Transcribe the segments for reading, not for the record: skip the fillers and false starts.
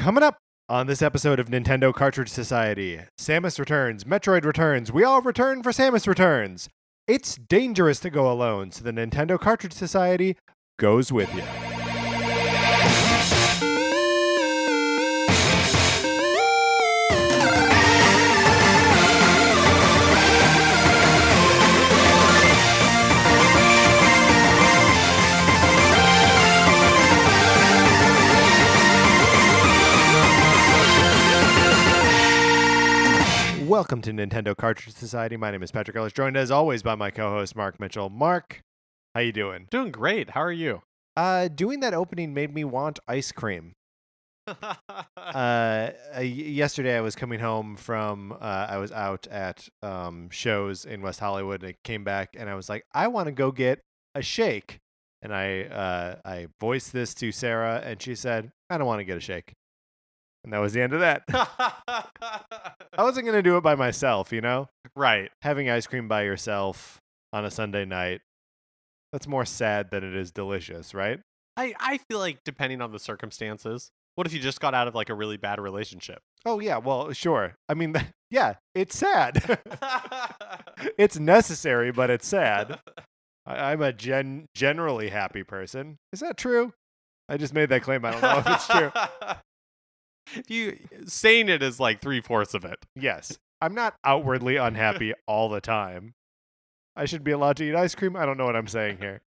Coming up on this episode of Nintendo Cartridge Society, Samus Returns, Metroid Returns, we all return for Samus Returns. It's dangerous to go alone, so the Nintendo Cartridge Society goes with you. Welcome to Nintendo Cartridge Society. My name is Patrick Ellis, joined as always by my co-host Mark Mitchell. Mark, how you doing? Doing great. How are you? Doing that opening made me want ice cream. Yesterday I was coming home from I was out at shows in West Hollywood, and I came back and I was like, I want to go get a shake. And I voiced this to Sarah, and she said, I don't want to get a shake. And that was the end of that. I wasn't going to do it by myself, you know? Right. Having ice cream by yourself on a Sunday night, that's more sad than it is delicious, right? I feel like depending on the circumstances, what if you just got out of like a really bad relationship? Oh, yeah, well, sure. I mean, yeah, it's sad. It's necessary, but it's sad. I'm a generally happy person. Is that true? I just made that claim. I don't know if it's true. You saying it is like 3/4 of it. Yes. I'm not outwardly unhappy all the time. I should be allowed to eat ice cream. I don't know what I'm saying here.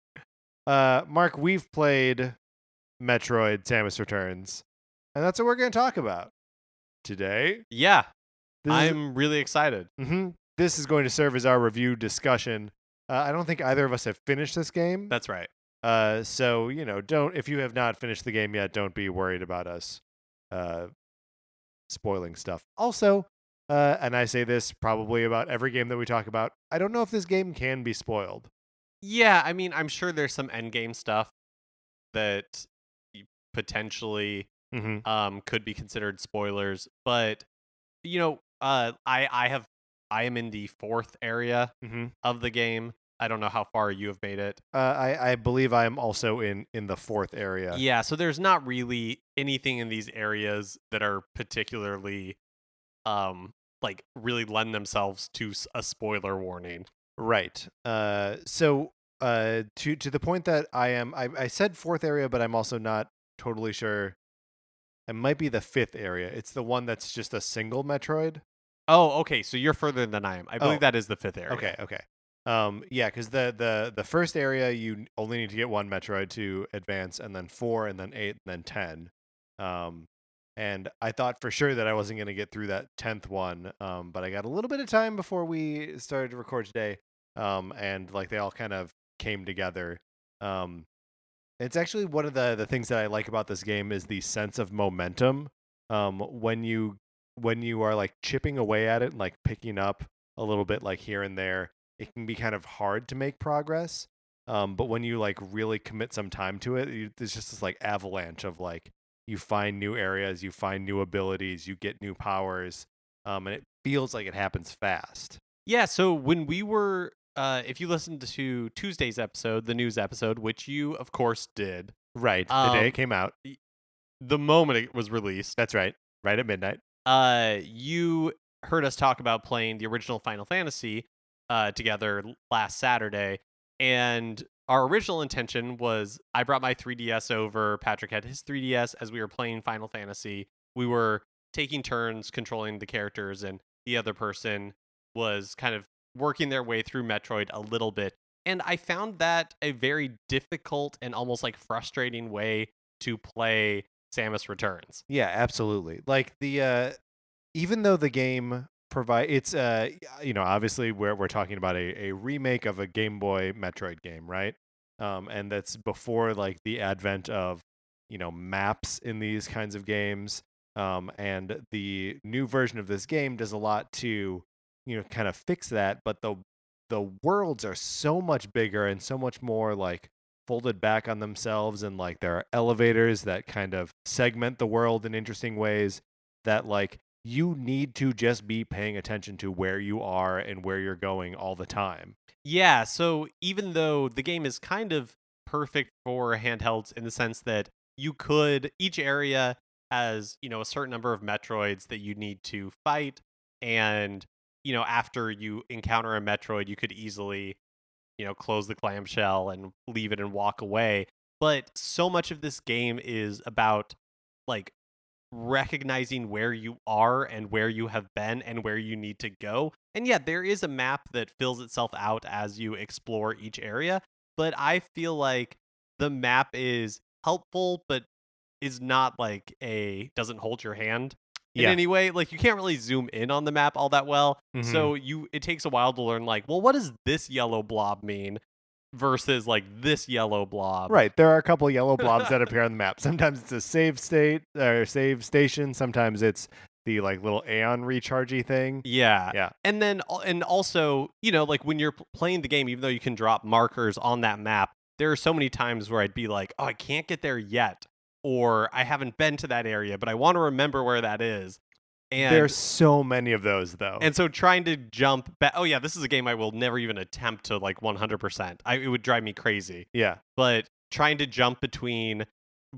Mark, we've played Metroid Samus Returns, and that's what we're going to talk about today. Yeah. I'm really excited. This is going to serve as our review discussion. I don't think either of us have finished this game. That's right. So, you know, if you have not finished the game yet, don't be worried about us spoiling stuff. Also, and I say this probably about every game that we talk about, I don't know if this game can be spoiled. Yeah, I mean, I'm sure there's some endgame stuff that potentially could be considered spoilers, but you know, I am in the 4th area of the game. I don't know how far you have made it. I believe I am also in the 4th area. Yeah, so there's not really anything in these areas that are particularly, like really lend themselves to a spoiler warning. Right. So to the point that I said 4th area, but I'm also not totally sure. It might be the 5th area. It's the one that's just a single Metroid. Oh, okay. So you're further than I am. I believe that is the 5th area. Okay. Yeah, because the first area you only need to get 1 Metroid to advance, and then 4, and then 8, and then 10. And I thought for sure that I wasn't going to get through that 10th one, but I got a little bit of time before we started to record today, and like they all kind of came together. It's actually one of the things that I like about this game is the sense of momentum. When you are like chipping away at it and like picking up a little bit like here and there, it can be kind of hard to make progress. But when you like really commit some time to it, there's just this like avalanche of like you find new areas, you find new abilities, you get new powers, and it feels like it happens fast. Yeah, so when we were, if you listened to Tuesday's episode, the news episode, which you of course did. Right, the day it came out. The moment it was released. That's right, right at midnight. You heard us talk about playing the original Final Fantasy together last Saturday, and our original intention was I brought my 3DS over, Patrick had his 3DS. As we were playing Final Fantasy, we were taking turns controlling the characters, and the other person was kind of working their way through Metroid a little bit, and I found that a very difficult and almost like frustrating way to play Samus Returns. Yeah, absolutely. Like the even though the game it's obviously we're talking about a remake of a Game Boy Metroid game, right? And that's before like the advent of maps in these kinds of games, and the new version of this game does a lot to kind of fix that, but the worlds are so much bigger and so much more like folded back on themselves, and like there are elevators that kind of segment the world in interesting ways that like you need to just be paying attention to where you are and where you're going all the time. Yeah, so even though the game is kind of perfect for handhelds in the sense that each area has, a certain number of Metroids that you need to fight. And, after you encounter a Metroid, you could easily, close the clamshell and leave it and walk away. But so much of this game is about like recognizing where you are and where you have been and where you need to go. And yeah, there is a map that fills itself out as you explore each area, but I feel like the map is helpful but is not like a doesn't hold your hand in Yeah. any way. Like you can't really zoom in on the map all that well. Hmm. So it takes a while to learn like, well, what does this yellow blob mean versus like this yellow blob? Right. There are a couple yellow blobs that appear on the map. Sometimes it's a save state or save station. Sometimes it's the like little Aeon rechargey thing. Yeah. Yeah. And also, like when you're playing the game, even though you can drop markers on that map, there are so many times where I'd be like, oh, I can't get there yet. Or I haven't been to that area, but I want to remember where that is. There's And so many of those though. and so trying to jump back. Oh yeah, this is a game I will never even attempt to like 100%. It would drive me crazy. Yeah. But trying to jump between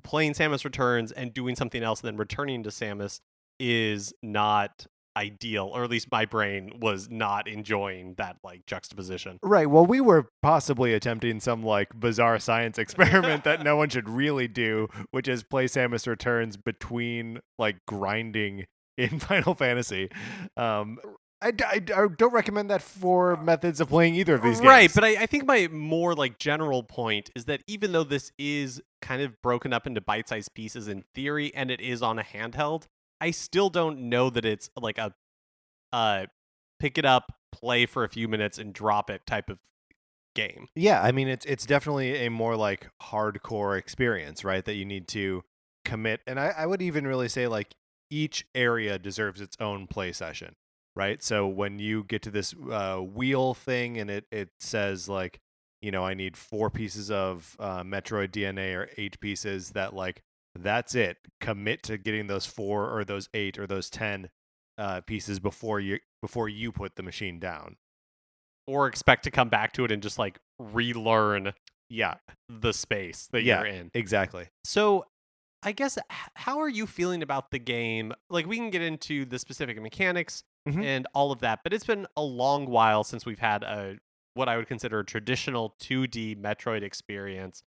playing Samus Returns and doing something else and then returning to Samus is not ideal, or at least my brain was not enjoying that like juxtaposition. Right. Well, we were possibly attempting some like bizarre science experiment that no one should really do, which is play Samus Returns between like grinding in Final Fantasy. I don't recommend that for methods of playing either of these games. Right, but I think my more like general point is that even though this is kind of broken up into bite-sized pieces in theory and it is on a handheld, I still don't know that it's like a pick it up, play for a few minutes and drop it type of game. Yeah, I mean it's definitely a more like hardcore experience, right? That you need to commit, and I would even really say like each area deserves its own play session, right? So when you get to this wheel thing and it says like, I need 4 pieces of Metroid DNA or 8 pieces, that like that's it. Commit to getting those 4 or those 8 or those 10 pieces before you put the machine down. Or expect to come back to it and just like relearn Yeah, the space that yeah, you're in. exactly. So I guess how are you feeling about the game? Like we can get into the specific mechanics Hmm. and all of that, but it's been a long while since we've had a what I would consider a traditional 2D Metroid experience.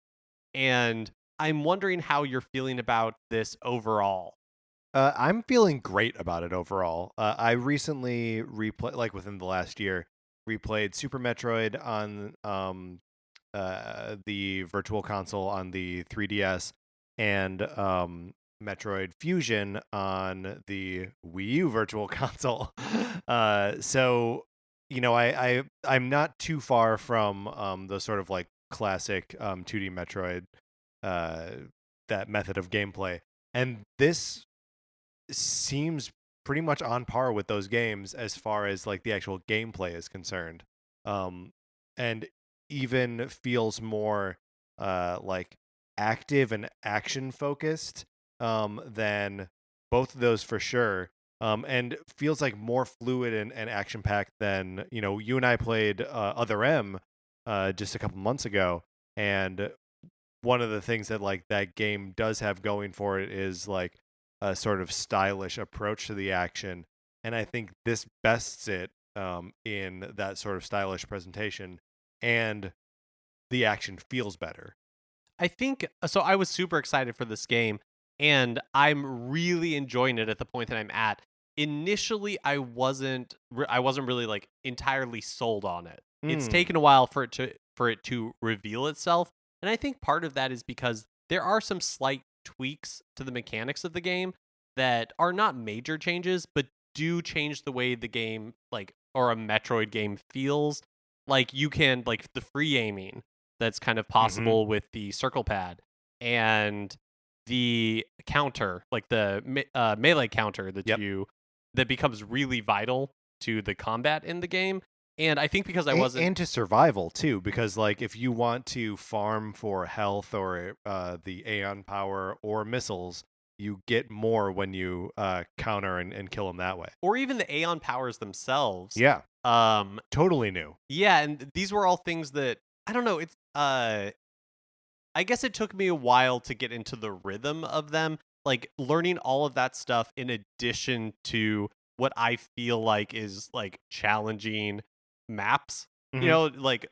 And I'm wondering how you're feeling about this overall. I'm feeling great about it overall. I recently replayed, like within the last year, replayed Super Metroid on the Virtual Console on the 3DS, and Metroid Fusion on the Wii U Virtual Console. So I'm not too far from the sort of like classic 2D Metroid, uh, that method of gameplay, and this seems pretty much on par with those games as far as like the actual gameplay is concerned, um and even feels more like active and action focused than both of those for sure, and feels like more fluid and action packed than you and I played Other M just a couple months ago. And one of the things that like that game does have going for it is like a sort of stylish approach to the action, and I think this bests it in that sort of stylish presentation, and the action feels better. I think so. I was super excited for this game, and I'm really enjoying it at the point that I'm at. Initially, I wasn't really like entirely sold on it. It's Mm. taken a while for it to reveal itself, and I think part of that is because there are some slight tweaks to the mechanics of the game that are not major changes, but do change the way the game like or a Metroid game feels. Like you can like the free aiming that's kind of Hmm. possible with the circle pad and the counter, like the melee counter Yep. that becomes really vital to the combat in the game. And I think because I and, wasn't and to survival too, because like if you want to farm for health or the Aeon power or missiles, you get more when you counter and kill them that way. or even the Aeon powers themselves. Yeah, Um totally new. yeah, and these were all things that I don't know, it's I guess it took me a while to get into the rhythm of them. like learning all of that stuff in addition to what I feel like is like challenging maps, you Mhm. know, like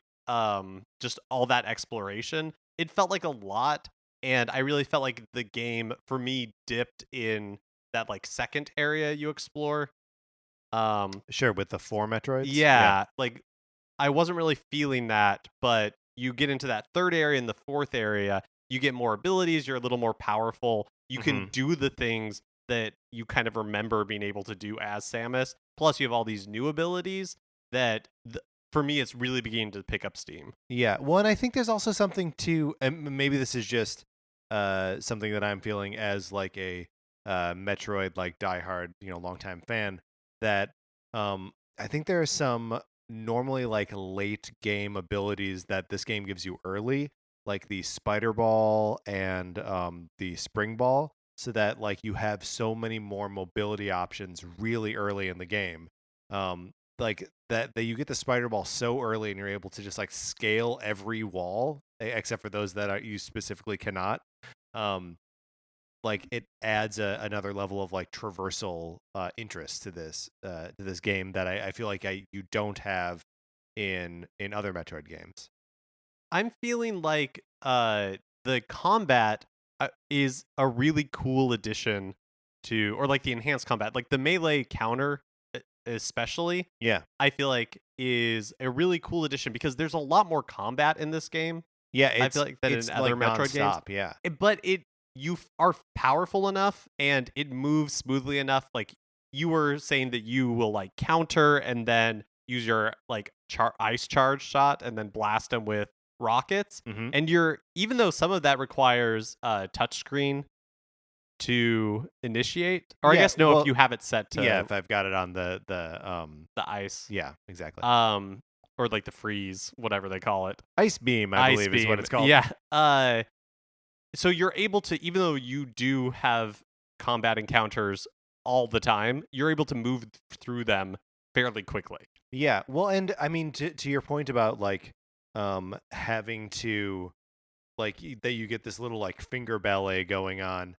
just all that exploration. It felt like a lot, and I really felt like the game for me dipped in that like second area you explore. Um Sure, with the 4 Metroids? Yeah. yeah, like I wasn't really feeling that, but you get into that third area and the fourth area, you get more abilities, you're a little more powerful. You can Mhm. do the things that you kind of remember being able to do as Samus. Plus, you have all these new abilities that, for me, it's really beginning to pick up steam. Yeah. Well, and I think there's also something to, and maybe this is just something that I'm feeling as like a Metroid like diehard, longtime fan, that I think there are some normally like late game abilities that this game gives you early, like the spider ball and the spring ball, so that like you have so many more mobility options really early in the game. Like that you get the spider ball so early and you're able to just like scale every wall except for those that you specifically cannot. um like it adds another level of like traversal interest to this game that I feel like you don't have in other Metroid games. I'm feeling like the combat is a really cool addition to, or like the enhanced combat, like the melee counter, especially. Yeah, I feel like is a really cool addition because there's a lot more combat in this game. yeah, I feel like than in it's other like Metroid games. nonstop. Yeah, But are powerful enough and it moves smoothly enough. Like you were saying that you will like counter and then use your like ice charge shot and then blast them with rockets. hmm, And you're, even though some of that requires a touchscreen to initiate, or I yeah. guess no, if Well, you have it set yeah, to if I've got it on the the ice, yeah, exactly. um, or like the freeze, whatever they call it, Ice beam, I ice believe, is what beam. it's called. Yeah. So you're able to, even though you do have combat encounters all the time, you're able to move through them fairly quickly. Yeah, well, and I mean to your point about like having to like that you get this little like finger ballet going on.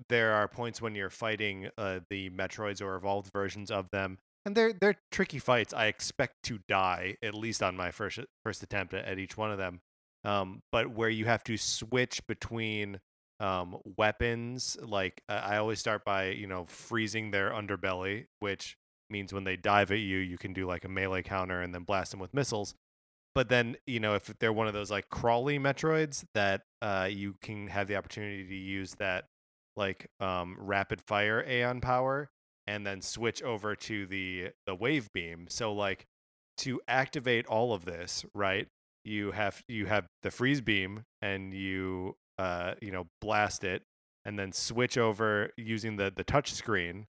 There are points when you're fighting the Metroids or evolved versions of them, and they're tricky fights. I expect to die at least on my first attempt at each one of them. But where you have to switch between weapons, like I always start by freezing their underbelly, which means when they dive at you, you can do like a melee counter and then blast them with missiles. But then, if they're one of those like crawly Metroids that you can have the opportunity to use that like rapid fire Aeon power and then switch over to the wave beam. So like to activate all of this, right? You have the freeze beam and you blast it and then switch over using the touch screen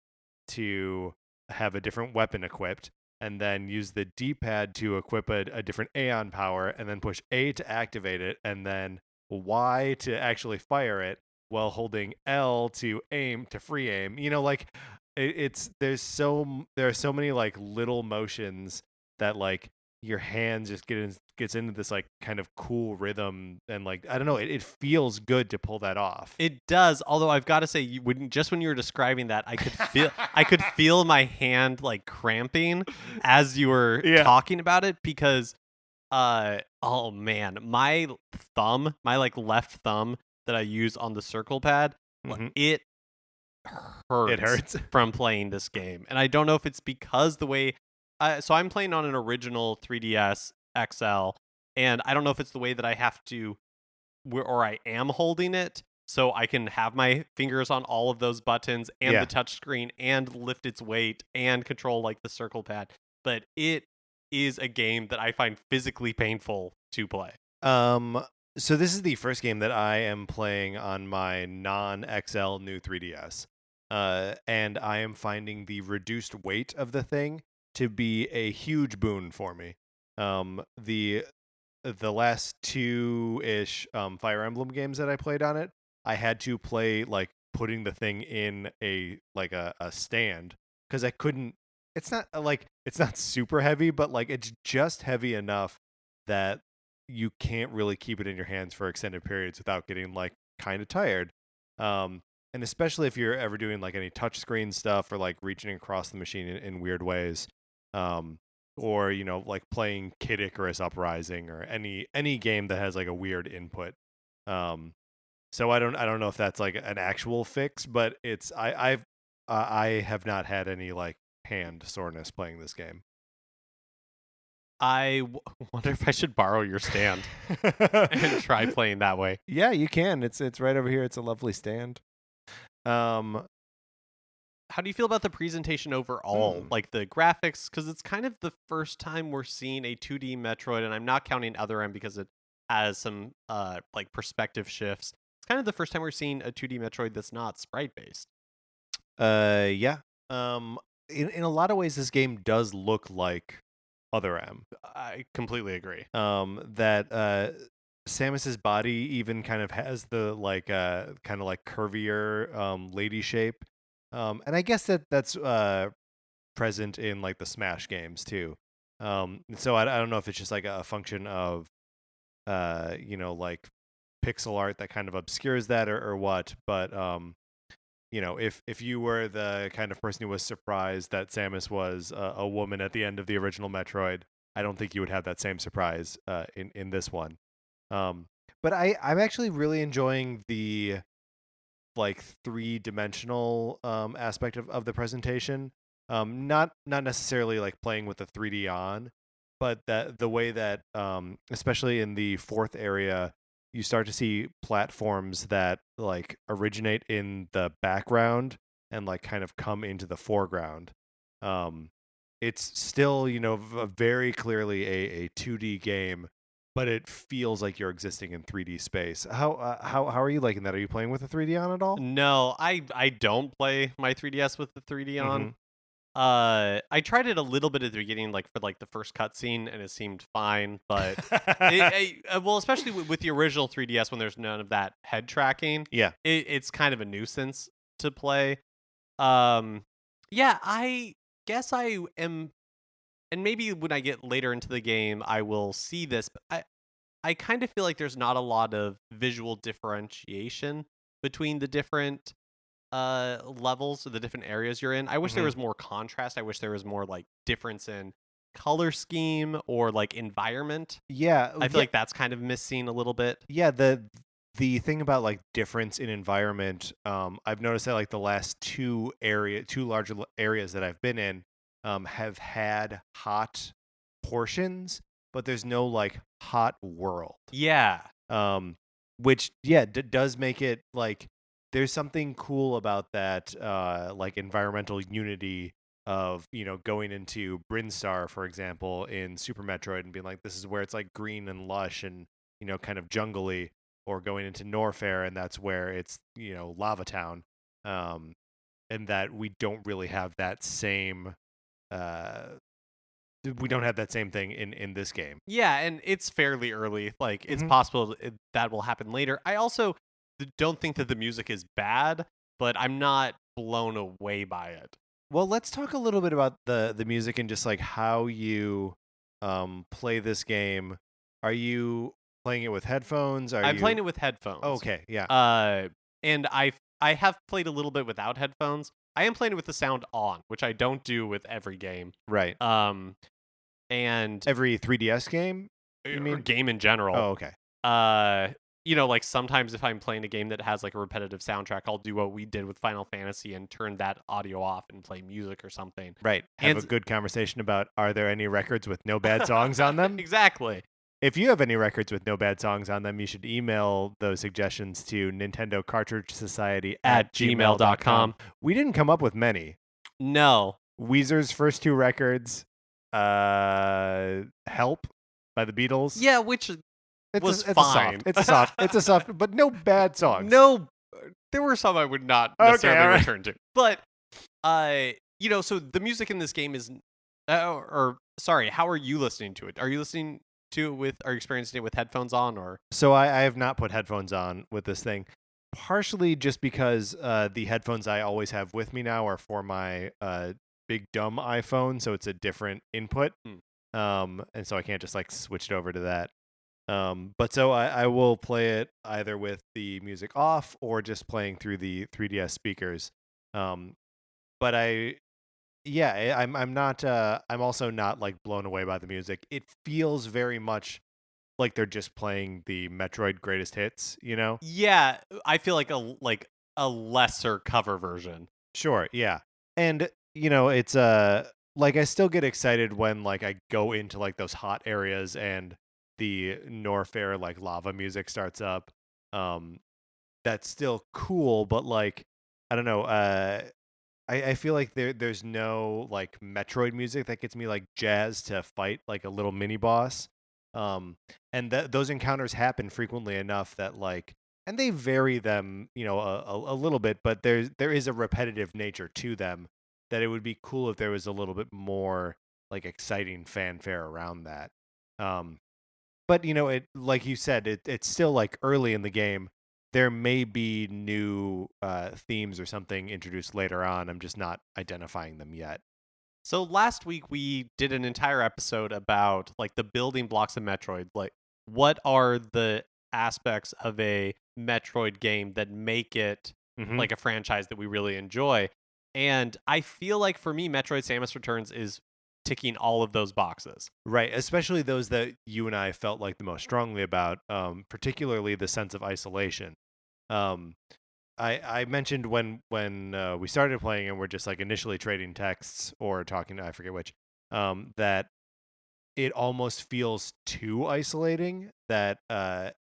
to have a different weapon equipped, and then use the D-pad to equip a different Aeon power, and then push A to activate it, and then Y to actually fire it, while holding L to aim to free aim. Like there are so many like little motions that like your hands just gets into this like kind of cool rhythm, and like I don't know, it feels good to pull that off. It does, although I've got to say, when you were describing that, I could feel my hand like cramping as you were Yeah. talking about it because, oh man, my like left thumb that I use on the circle pad, Hmm. it It hurts hurts. from playing this game. And I don't know if it's because the way so I'm playing on an original 3DS XL, and I don't know if it's the way that I have to, or I am holding it so I can have my fingers on all of those buttons and the Yeah. touch screen and lift its weight and control like the circle pad. But it is a game that I find physically painful to play. Um, so this is the first game that I am playing on my non-XL new 3DS. And I am finding the reduced weight of the thing to be a huge boon for me. The last two-ish Fire Emblem games that I played on it, I had to play like putting the thing in a stand because I couldn't. It's not super heavy, but like it's just heavy enough that you can't really keep it in your hands for extended periods without getting like kind of tired. Um, and especially if you're ever doing like any touchscreen stuff or like reaching across the machine in weird ways, um, or like playing Kid Icarus Uprising or any game that has like a weird input. Um, so I don't know if that's like an actual fix, but I have not had any like hand soreness playing this game. Wonder if I should borrow your stand and try playing that way. Yeah, you can. It's right over here. It's a lovely stand. Um, How do you feel about the presentation overall? Like the graphics, because it's kind of the first time we're seeing a 2D Metroid, and I'm not counting Other M because it has some like perspective shifts. It's kind of the first time we're seeing a 2D Metroid that's not sprite based. Yeah. In a lot of ways, this game does look like Other M. I completely agree. That Samus's body even kind of has the like kind of like curvier lady shape. And I guess that's present in like the Smash games too. So I don't know if it's just like a function of like pixel art that kind of obscures that or what, but if you were the kind of person who was surprised that Samus was a woman at the end of the original Metroid, I don't think you would have that same surprise in this one. But I'm actually really enjoying the like three-dimensional aspect of the presentation. Not necessarily like playing with the 3D on, but that the way that especially in the fourth area, you start to see platforms that like originate in the background and like kind of come into the foreground. It's still very clearly a 2D game, but it feels like you're existing in 3D space. How are you liking that? Are you playing with the 3D on at all? No, I don't play my 3DS with the 3D on. Mhm. I tried it a little bit at the beginning, like for like the first cutscene, and it seemed fine. But well, especially with the original 3DS when there's none of that head tracking, Yeah. it's kind of a nuisance to play. Yeah, I guess I am, and maybe when I get later into the game, I will see this. But I kind of feel like there's not a lot of visual differentiation between the different levels or the different areas you're in. I wish there Mhm. was more contrast. I wish there was more like difference in color scheme or like environment. Yeah, I feel like that's kind of missing a little bit. yeah. The thing about like difference in environment, I've noticed that like the last two larger areas that I've been in, have had hot portions, but there's no like hot world. Yeah. Which does make it like there's something cool about that like environmental unity of going into Brinstar, for example, in Super Metroid and being like, this is where it's like green and lush and kind of jungly, or going into Norfair and that's where it's Lava Town, and that we don't really have that same uh we don't have that same thing in this game. Yeah, and it's fairly early. Like it's Mhm. possible that will happen later. I also don't think that the music is bad, but I'm not blown away by it. Well, let's talk a little bit about the music and just like how you play this game. Are you playing it with headphones? Are I'm playing you it with headphones. okay? Yeah, And I have played a little bit without headphones. I am playing it with the sound on, which I don't do with every game. right. Um, and Every 3DS game, you or mean? game in general. Oh, okay. Uh, like sometimes if I'm playing a game that has like a repetitive soundtrack, I'll do what we did with Final Fantasy and turn that audio off and play music or something. Right. Have a And good conversation about, are there any records with no bad songs on them? exactly. If you have any records with no bad songs on them, you should email those suggestions to Nintendo Cartridge Society At gmail.com. We didn't come up with many. No. Weezer's first two records, "Help" by the Beatles. Yeah, which was fine. It's a soft, but no bad songs. No, there were some I would not Okay, necessarily all right. return to. But, so the music in this game is, or sorry, how are you listening to it? Are you listening to it are you experiencing it with headphones on or? So I have not put headphones on with this thing, partially just because the headphones I always have with me now are for my big dumb iPhone, so it's a different input. And so I can't just like switch it over to that. But so I will play it either with the music off or just playing through the 3DS speakers. Um, but I'm not I'm also not like blown away by the music. It feels very much like they're just playing the Metroid greatest hits, you know? Yeah, I feel like a lesser cover version. Sure, yeah. And it's like I still get excited when like I go into like those hot areas and the Norfair like lava music starts up. Um that's still cool, but like I don't know, I feel like there's no like Metroid music that gets me like jazzed to fight like a little mini boss. Um, and those encounters happen frequently enough that like, and they vary them, a little bit, but there is a repetitive nature to them that it would be cool if there was a little bit more like exciting fanfare around that. Um, but it like you said, it's still like early in the game. There may be new themes or something introduced later on. I'm just not identifying them yet. So last week we did an entire episode about like the building blocks of Metroid. Like what are the aspects of a Metroid game that make it Hmm. like a franchise that we really enjoy? And I feel like for me Metroid Samus Returns is ticking all of those boxes. Right, especially those that you and I felt like the most strongly about, particularly the sense of isolation. Um, I mentioned when we started playing and we're just like initially trading texts or talking, I forget which, that it almost feels too isolating that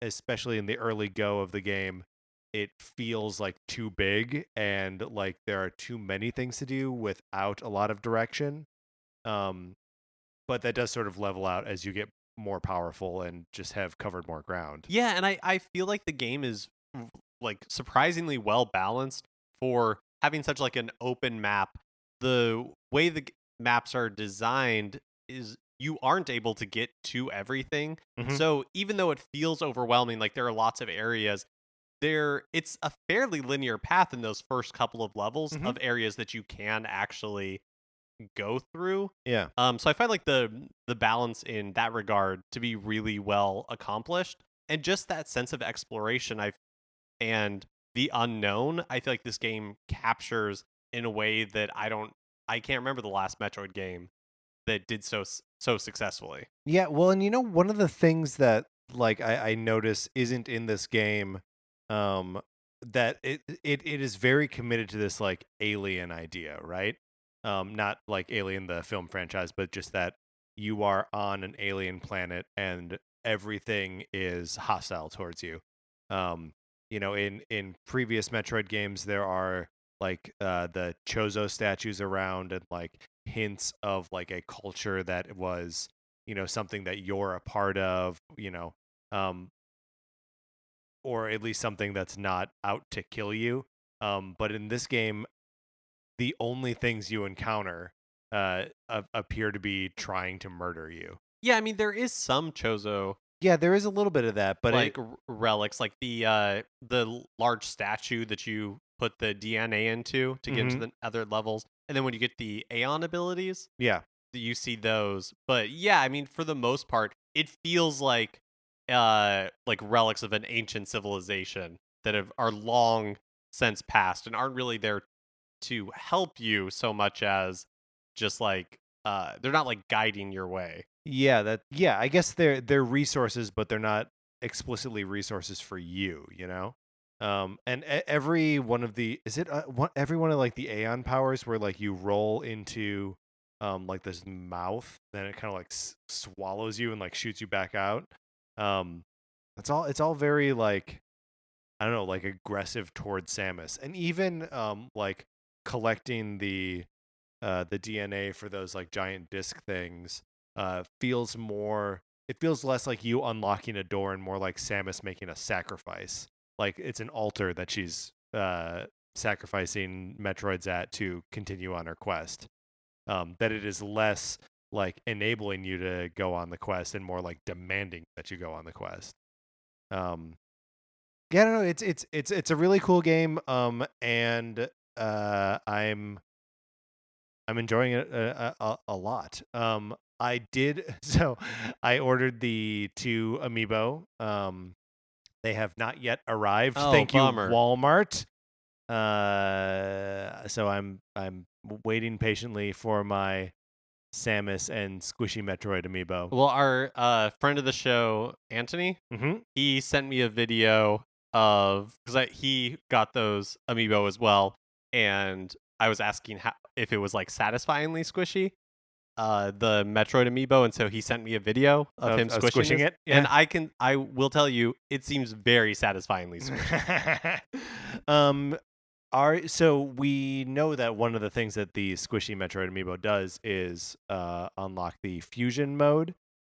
especially in the early go of the game it feels like too big and like there are too many things to do without a lot of direction. um but that does sort of level out as you get more powerful and just have covered more ground. Yeah, and I feel like the game is like surprisingly well balanced for having such like an open map. The way the maps are designed is you aren't able to get to everything. Hmm. So even though it feels overwhelming, like there are lots of areas, it's a fairly linear path in those first couple of levels Hmm. of areas that you can actually go through. Yeah. So I find like the balance in that regard to be really well accomplished, and just that sense of exploration. And the unknown. I feel like this game captures in a way that I can't remember the last Metroid game that did so successfully. Yeah, well, and one of the things that like I notice isn't in this game, um, that it is very committed to this like alien idea, right? Not like Alien the film franchise, but just that you are on an alien planet and everything is hostile towards you. Um, in previous Metroid games, there are like the Chozo statues around and like hints of like a culture that was something that you're a part of, um or at least something that's not out to kill you. But in this game the only things you encounter appear to be trying to murder you. Yeah, I mean there is some Chozo Yeah, there is a little bit of that, but it. like relics, like the large statue that you put the DNA into to get into Hmm. the other levels, and then when you get the Aeon abilities, Yeah. you see those. But yeah, I mean for the most part, it feels like relics of an ancient civilization that are long since passed and aren't really there to help you so much as just like they're not like guiding your way. Yeah, I guess they're resources, but they're not explicitly resources for you, and every one of the is it every one of like the Aeon powers where like you roll into like this mouth, then it kind of like swallows you and like shoots you back out. Um it's all very like I don't know, like aggressive towards Samus. And even like collecting the DNA for those like giant disc things feels more it feels less like you unlocking a door and more like Samus making a sacrifice. Like it's an altar that she's sacrificing Metroids at to continue on her quest. That it is less like enabling you to go on the quest and more like demanding that you go on the quest. Um, yeah, no, it's a really cool game. And I'm enjoying it a lot. I did. So I ordered the 2 amiibo. They have not yet arrived. Oh, Thank you, bummer. Walmart. So I'm waiting patiently for my Samus and Squishy Metroid amiibo. Well, our friend of the show, Anthony, Mm-hmm. he sent me a video of because he got those amiibo as well, and I was asking if it was like satisfyingly squishy, the Metroid amiibo, and so he sent me a video of him Of squishing squishing this, it. and Yeah. I will tell you, it seems very satisfyingly squishy. um, so we know that one of the things that the Squishy Metroid amiibo does is unlock the fusion mode.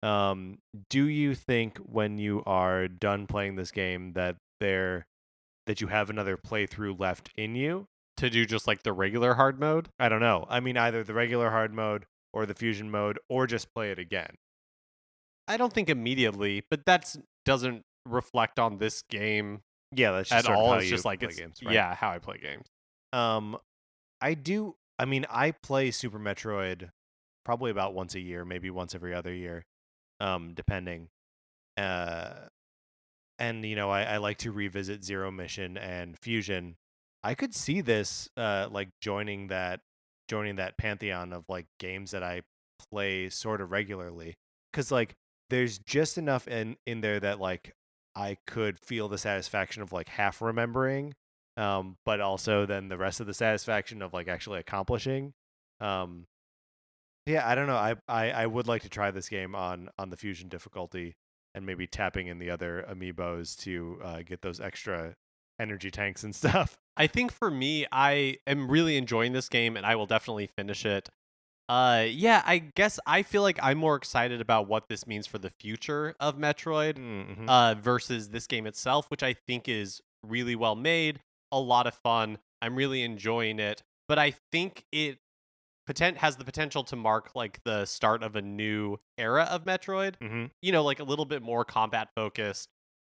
Um, do you think when you are done playing this game that you have another playthrough left in you? To do just like the regular hard mode. I don't know. I mean, either the regular hard mode or the fusion mode, or just play it again. I don't think immediately, but that's doesn't reflect on this game Yeah, that's just at sort of all. how It's you just like play it's games, right? yeah, how I play games. Um, I do. I mean, I play Super Metroid probably about once a year, maybe once every other year, depending. Uh, and I like to revisit Zero Mission and Fusion. I could see this like joining that pantheon of like games that I play sort of regularly, because like there's just enough in there that like I could feel the satisfaction of like half remembering, but also then the rest of the satisfaction of like actually accomplishing. um yeah, I don't know. I would like to try this game on the fusion difficulty, and maybe tapping in the other amiibos to get those extra energy tanks and stuff. I think for me, I am really enjoying this game and I will definitely finish it. Yeah, I guess I feel like I'm more excited about what this means for the future of Metroid Mm-hmm. versus this game itself, which I think is really well made, a lot of fun. I'm really enjoying it, but I think it has the potential to mark like the start of a new era of Metroid. Mm-hmm. Like a little bit more combat focused,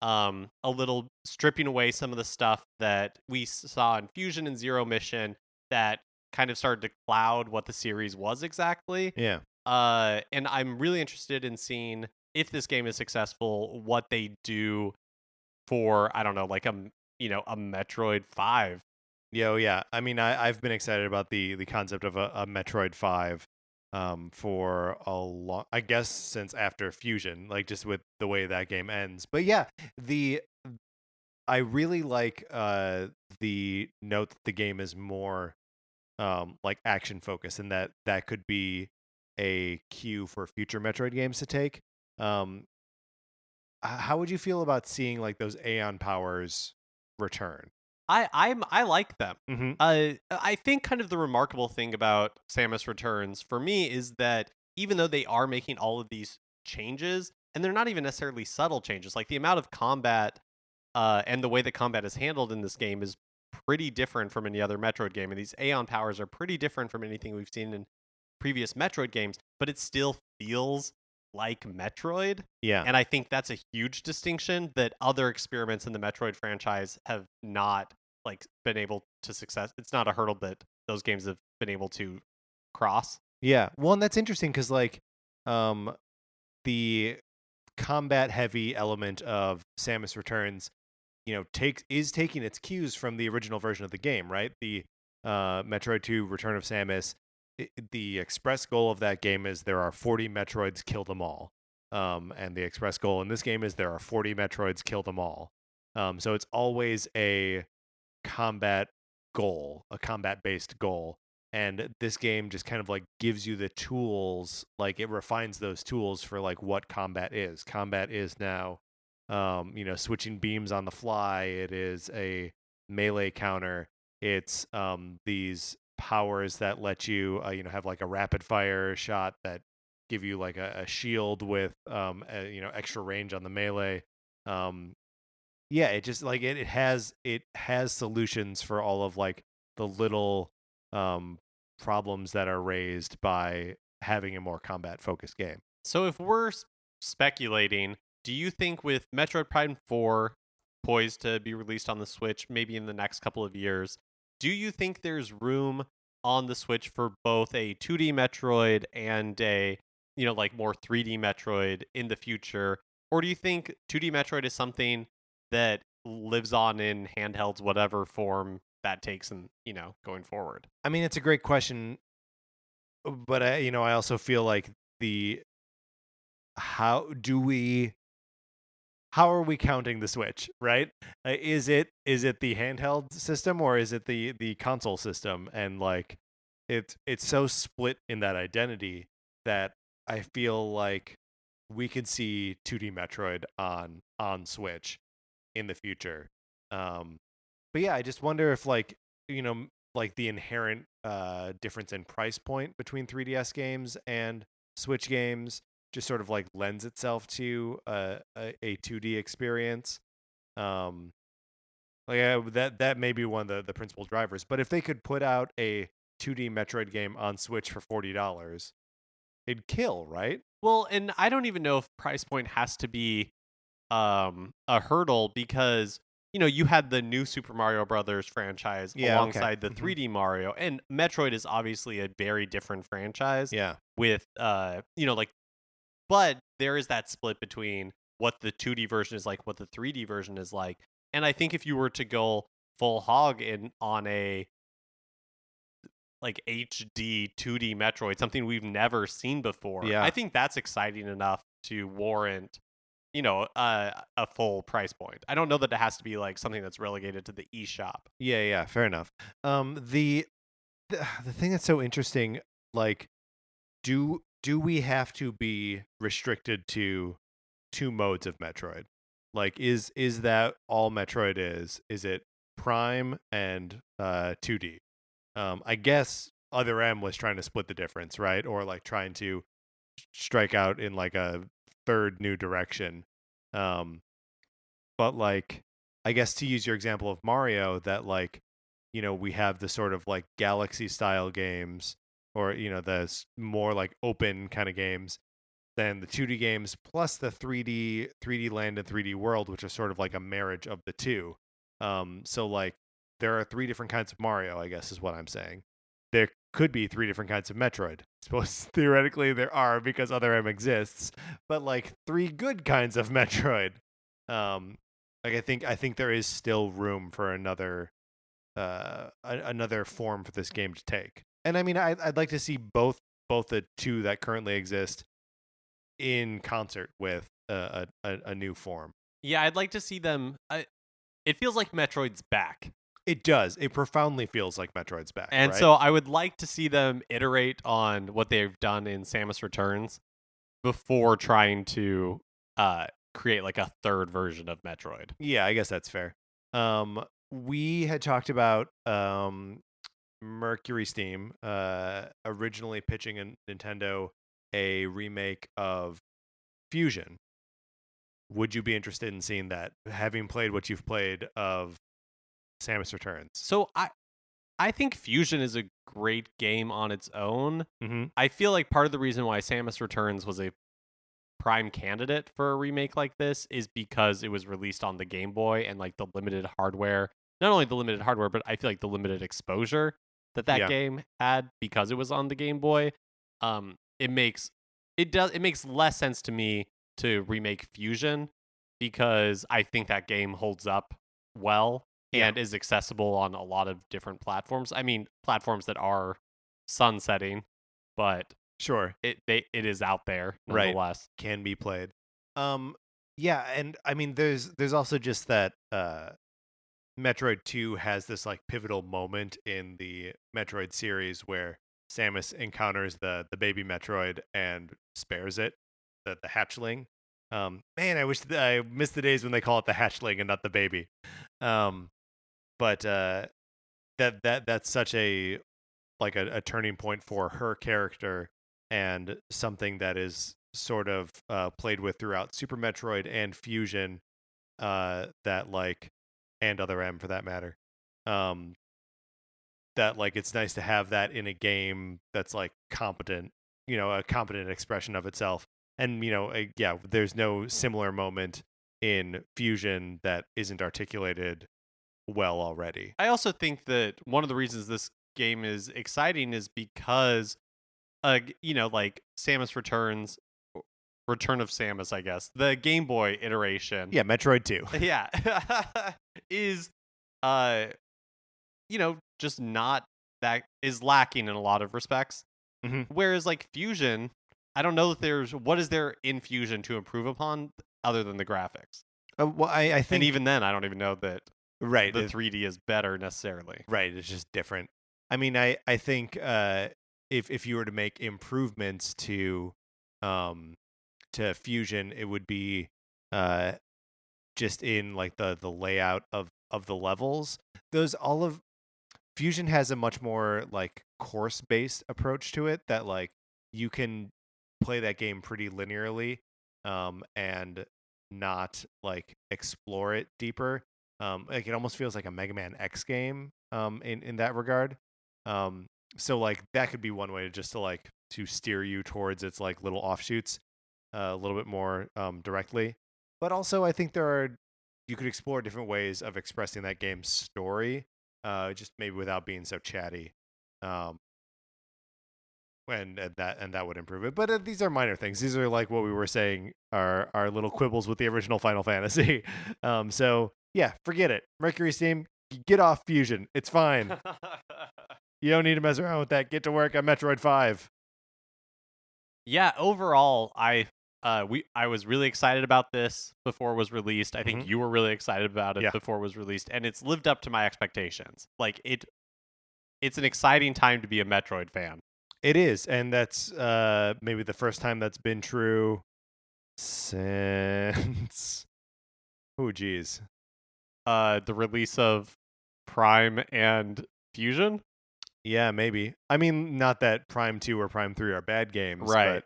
a little stripping away some of the stuff that we saw in Fusion and Zero Mission that kind of started to cloud what the series was exactly. Yeah. And I'm really interested in seeing if this game is successful, what they do for I don't know, like a Metroid 5. Yo, yeah. I mean, I've been excited about the concept of a Metroid 5 for a long, I guess, since after Fusion, like just with the way that game ends. But yeah, the I really like the note that the game is more like action focused, and that could be a cue for future Metroid games to take. Um, how would you feel about seeing like those Aeon powers return? I like them. Mm-hmm. I think kind of the remarkable thing about Samus Returns for me is that even though they are making all of these changes, and they're not even necessarily subtle changes, like the amount of combat and the way that combat is handled in this game is pretty different from any other Metroid game, and these Aeon powers are pretty different from anything we've seen in previous Metroid games, but it still feels like Metroid. Yeah. And I think that's a huge distinction that other experiments in the Metroid franchise have not like been able to success. It's not a hurdle that those games have been able to cross. Yeah. Well, and that's interesting because like um the combat heavy element of Samus Returns, is taking its cues from the original version of the game, right? The Metroid 2 Return of Samus. The express goal of that game is there are 40 Metroids, kill them all. And the express goal in this game is there are 40 Metroids, kill them all. So it's always a combat a combat based goal. And this game just kind of like gives you the tools, like it refines those tools for like what combat is. Combat is now, switching beams on the fly. It is a melee counter. It's these powers that let you, have like a rapid fire shot that give you like a shield with, extra range on the melee. Um, yeah, it just like it has solutions for all of like the little um problems that are raised by having a more combat focused game. So if we're speculating, do you think with Metroid Prime 4 poised to be released on the Switch maybe in the next couple of years, do you think there's room on the Switch for both a 2D Metroid and a like more 3D Metroid in the future? Or do you think 2D Metroid is something that lives on in handhelds, whatever form that takes and, going forward? I mean, it's a great question, but I also feel like the how do we how are we counting the Switch, right? Is it the handheld system or is it the console system? And like it's so split in that identity that I feel like we could see 2D Metroid on Switch in the future. Um but yeah, I just wonder if like the inherent difference in price point between 3DS games and Switch games just sort of like lends itself to a 2D experience. Um, that may be one of the principal drivers. But if they could put out a 2D Metroid game on Switch for $40, it'd kill, right? Well, and I don't even know if price point has to be a hurdle because you had the new Super Mario Brothers franchise Yeah. Okay. alongside the 3D Mario, and Metroid is obviously a very different franchise Yeah. with like, but there is that split between what the 2D version is like, what the 3D version is like. And I think if you were to go full hog in on a like HD 2D Metroid, something we've never seen before, I Yeah. think that's exciting enough to warrant a full price point. I don't know that it has to be like something that's relegated to the eShop. Yeah. Yeah. Fair enough. The thing that's so interesting, like, do we have to be restricted to two modes of Metroid? Like is that all Metroid is? Is it Prime and 2D? I guess Other M was trying to split the difference, right? Or like trying to strike out in like a third new direction. Um but like I guess to use your example of Mario, that like we have the sort of like galaxy style games, or the more like open kind of games than the 2D games, plus the 3D land and 3D world, which are sort of like a marriage of the two. So like there are three different kinds of Mario, I guess is what I'm saying. There could be three different kinds of Metroid. I suppose theoretically there are because Other M exists, but like three good kinds of Metroid. Um, like I think there is still room for another form for this game to take. And I mean, I'd like to see both the two that currently exist in concert with a new form. Yeah, I'd like to see them. It feels like Metroid's back. It does. It profoundly feels like Metroid's back, And right? so I would like to see them iterate on what they've done in Samus Returns before trying to create like a third version of Metroid. Yeah, I guess that's fair. We had talked about Mercury Steam originally pitching a Nintendo a remake of Fusion. Would you be interested in seeing that, having played what you've played of Samus Returns? So I think Fusion is a great game on its own. Mm-hmm. I feel like part of the reason why Samus Returns was a prime candidate for a remake like this is because it was released on the Game Boy and like the limited hardware, not only the limited hardware, but I feel like the limited exposure that Yeah, game had because it was on the Game Boy. It makes less sense to me to remake Fusion because I think that game holds up well yeah, and is accessible on a lot of different platforms. I mean, platforms that are sunsetting, but sure. it is out there Right. nonetheless. Can be played. Um yeah, and I mean there's also just that Metroid 2 has this like pivotal moment in the Metroid series where Samus encounters the baby Metroid and spares it, the hatchling. Man, I wish I missed the days when they call it the hatchling and not the baby. Um but that's such a like a turning point for her character, and something that is sort of played with throughout Super Metroid and Fusion, that like and Other M for that matter. Um, that like it's nice to have that in a game that's like competent, a competent expression of itself. And yeah, there's no similar moment in Fusion that isn't articulated well already. I also think that one of the reasons this game is exciting is because like Samus Returns, Return of Samus, I guess, the Game Boy iteration. Yeah, Metroid 2. Yeah, is just not that is lacking in a lot of respects. Mm-hmm. Whereas like Fusion, I don't know that what is there in Fusion to improve upon other than the graphics. Well, I think, and even then, I don't even know that right, the 3D is better necessarily. Right, it's just different. I mean, I think if you were to make improvements um to Fusion, it would be uh just in like the layout of the levels. Those all of Fusion has a much more like course based approach to it, that like you can play that game pretty linearly and not like explore it deeper. Like it almost feels like a Mega Man X game in that regard. So like that could be one way to steer you towards its like little offshoots a little bit more directly. But also I think you could explore different ways of expressing that game's story, just maybe without being so chatty. Um, and that would improve it. But these are minor things. These are like what we were saying are our little quibbles with the original Final Fantasy. So yeah, forget it. Mercury Steam, get off Fusion. It's fine. You don't need to mess around with that. Get to work on Metroid 5. Yeah, overall, I was really excited about this before it was released. I think you were really excited about it before it was released, and it's lived up to my expectations. Like it's an exciting time to be a Metroid fan. It is, and that's maybe the first time that's been true since geez. The release of Prime and Fusion? Yeah, maybe. I mean, not that Prime 2 or Prime 3 are bad games, right?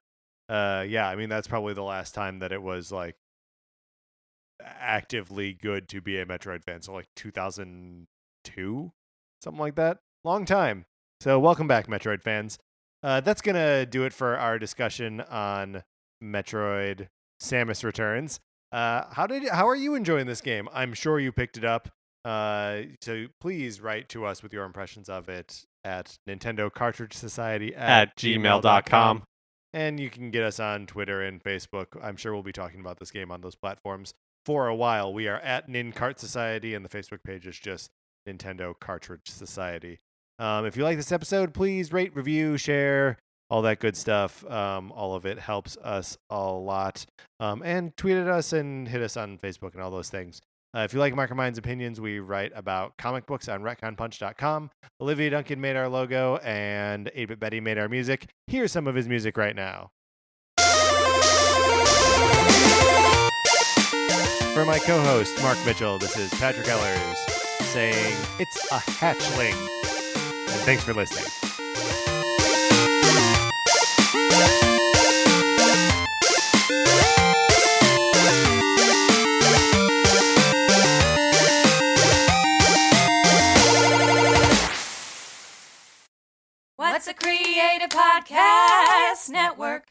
But yeah, I mean that's probably the last time that it was like actively good to be a Metroid fan. So like 2002, something like that. Long time. So welcome back, Metroid fans. That's gonna do it for our discussion on Metroid Samus Returns. How are you enjoying this game? I'm sure you picked it up. So please write to us with your impressions of it at Nintendo Cartridge Society at gmail.com. And you can get us on Twitter and Facebook. I'm sure we'll be talking about this game on those platforms for a while. We are at NinCart Society, and the Facebook page is just Nintendo Cartridge Society. If you like this episode, please rate, review, share, all that good stuff. All of it helps us a lot. And tweet at us and hit us on Facebook and all those things. If you like Markermind's opinions, we write about comic books on retconpunch.com. Olivia Duncan made our logo, and 8-Bit Betty made our music. Here's some of his music right now. For my co-host, Mark Mitchell, this is Patrick Ellers saying, it's a hatchling. And thanks for listening. What's a Creative Podcast Network?